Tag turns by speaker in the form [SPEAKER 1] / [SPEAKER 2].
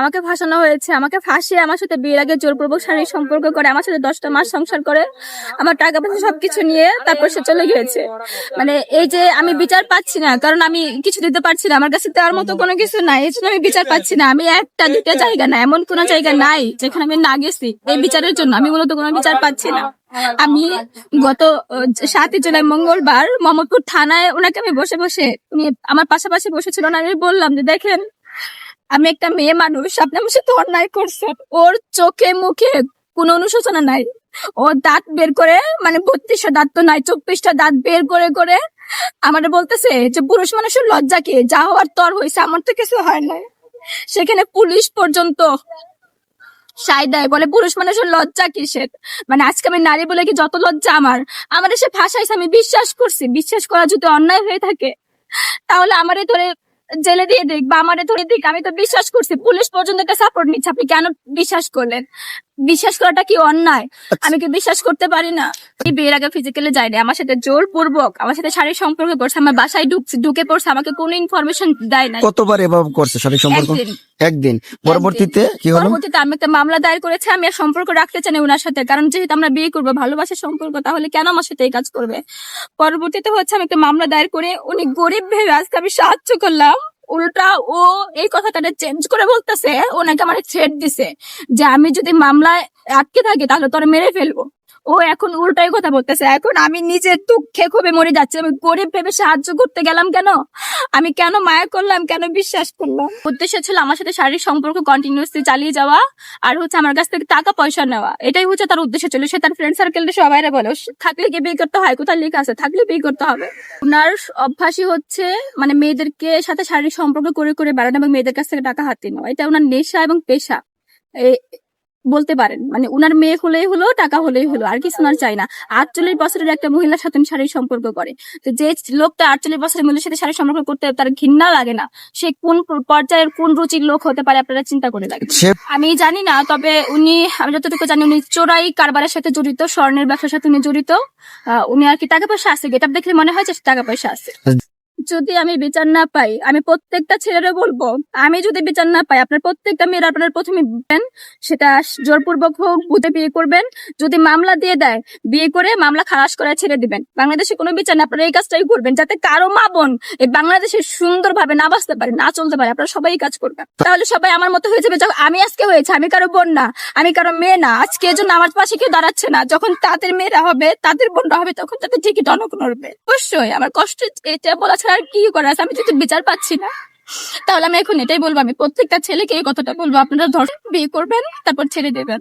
[SPEAKER 1] আমাকে ফাঁসানো হয়েছে, আমাকে ফাঁসিয়ে আমার সাথে বিয়ের আগে জোরপূর্বক শারীরিক সম্পর্ক করে আমার সাথে 10টা মাস সংসার করে আমার টাকা পয়সা সবকিছু নিয়ে তারপর সে চলে গিয়েছে। মানে এই যে আমি বিচার পাচ্ছি না, কারণ আমি কিছু দিতে পারছি না, আমার কাছে দেওয়ার মতো কোনো কিছু নাই, এই জন্য আমি বিচার পাচ্ছি না। আমি একটা দুটা জায়গা না, এমন কোনো জায়গা নাই যেখানে আমি না গেছি এই বিচারের জন্য। আমি মূলত কোনো বিচার পাচ্ছি না। আমি গত 7 জুলাই মঙ্গলবার মোহাম্মদপুর থানায় ওনাকে আমি বসে বসে, উনি আমার পাশাপাশি বসেছিল না, আমি বললাম যে দেখেন আমি একটা মেয়ে মানুষ, আপনি আমার সাথে অন্যায় করছেন। ওর চোখে মুখে কোনো অনুশোচনা নাই, ও দাঁত বের করে, মানে 32টা দাঁত তো নাই, 24টা দাঁত বের করে করে আমাদের বলতেছে যে পুরুষ মানুষের লজ্জা কি, যা হওয়ার তর হয়েছে, আমার তো কিছু হয় নাই। সেখানে পুলিশ পর্যন্ত সাই দেয়, বলে পুরুষ মানুষের লজ্জা কিসের। মানে আজকে আমি নারী বলে কি যত লজ্জা আমার, আমাদের সে ফাঁসাইছে, আমি বিশ্বাস করছি। বিশ্বাস করা যদি অন্যায় হয়ে থাকে তাহলে আমারে ধরে জেলে দিয়ে দিক বা আমারে ধরে দিক, আমি তো বিশ্বাস করছি। পুলিশ পর্যন্ত একটা সাপোর্ট নিচ্ছে, আপনি কেন বিশ্বাস করলেন? বিশ্বাস করাটা কি অন্যায়? আমি কি বিশ্বাস করতে পারি না? এই বিয়ের আগে ফিজিক্যালি যায়নি, আমার সাথে জোরপূর্বক আমার সাথে শারীরিক সম্পর্ক করছে, আমার বাসায় ঢুকে পড়ছে, আমাকে কোনো ইনফরমেশন দেয় না।
[SPEAKER 2] কতবার এভাবে করছে শারীরিক সম্পর্ক? একদিন। পরবর্তীতে কি হলো?
[SPEAKER 1] পরবর্তীতে আমি একটা মামলা দায়ের করেছি, আমি আর সম্পর্ক রাখতে চাই না ওনার সাথে, কারণ যেহেতু আমরা বিয়ে করবো, ভালোবাসার সম্পর্ক, তাহলে কেন আমার সাথে এই কাজ করবে। পরবর্তীতে হচ্ছে আমি একটা মামলা দায়ের করে, উনি গরিব ভেবে আজকে আমি সাহায্য করলাম, উল্টা ও এই কথাটা চেঞ্জ করে বলতেছে, ওনাকে আমার থ্রেট দিছে যে আমি যদি মামলায় আটকে থাকি তাহলে তোরে মেরে ফেলবো। ও এখন উল্টাই কথা বলতেছে। এখন আমি নিজের দুঃখে ক্ষোভে মরে যাচ্ছি। আমি গরিব ভেবে সাহায্য করতে গেলাম কেন? আমি কেন মায়া করলাম, কেন বিশ্বাস করলাম? উদ্দেশ্য ছিল আমার সাথে শারীরিক সম্পর্ক কন্টিনিউসলি চালিয়ে যাওয়া, আর হচ্ছে আমার কাছ থেকে টাকা পয়সা নেওয়া। এটাই হচ্ছে তার উদ্দেশ্য ছিল। সে তার ফ্রেন্ড সার্কেলটা সবাই বলে থাকলে কি বিয়ে করতে হয়, কোথায় লেখা আছে থাকলে বিয়ে করতে হবে। ওনার অভ্যাসই হচ্ছে মানে মেয়েদেরকে সাথে শারীরিক সম্পর্ক করে করে বেড়ানো এবং মেয়েদের কাছ থেকে টাকা হাতিয়ে নেওয়া। এটা ওনার নেশা এবং পেশা বলতে পারেন। মানে উনার মেয়ে হলেই হলো, টাকা হলেই হলো, আর কিছু ওনার চাই না। 48 বছরের একটা মহিলার সাথে শারীরিক সম্পর্ক করে, তো যে লোকটা 48 বছরের মহিলার সাথে শারীরিক সম্পর্ক করতে তার ঘৃণা লাগে না, সে কোন পর্যায়ের কোন রুচির লোক হতে পারে আপনারা চিন্তা করে লাগে। আমি জানি না, তবে উনি, আমি যতটুকু জানি, উনি চোরাই কারবারের সাথে জড়িত, স্বর্ণের ব্যবসার সাথে উনি জড়িত। উনি আর কি টাকা পয়সা আছে, গেটআপ দেখলে মনে হয় যে টাকা পয়সা আছে। যদি আমি বিচার না পাই, আমি প্রত্যেকটা ছেলেরে বলবো, আমি যদি বিচার না পাই, আপনার প্রত্যেকটা মেয়েরা আপনার প্রথমে সেটা জোরপূর্বক হোক, ভূতে বিয়ে করবেন। যদি মামলা দিয়ে দেয়, বিয়ে করে মামলা খালাস করে ছেড়ে দিবেন। বাংলাদেশে কোনো বিচার না, আপনারা এই কাজটাই করবেন, যাতে কারো মা বোন এই বাংলাদেশে সুন্দরভাবে না বাঁচতে পারে, না চলতে পারে। আপনারা সবাই কাজ করবেন, তাহলে সবাই আমার মতো হয়ে যাবে। যখন আমি আজকে হয়েছে, আমি কারো বোন না, আমি কারো মেয়ে না, আজকে এজন্য আমার পাশে কেউ দাঁড়াচ্ছে না। যখন তাদের মেয়েরা হবে, তাদের বোনরা হবে, তখন তাদের ঠিকই টনক নড়বে। অবশ্যই আমার কষ্ট এটা বলা ছাড়া আর কি করা আছে। আমি যদি বিচার পাচ্ছি না, তাহলে আমি এখন এটাই বলবো, আমি প্রত্যেকটা ছেলেকে এই কথাটা বলবো, আপনারা বিয়ে করবেন, তারপর ছেড়ে দেবেন।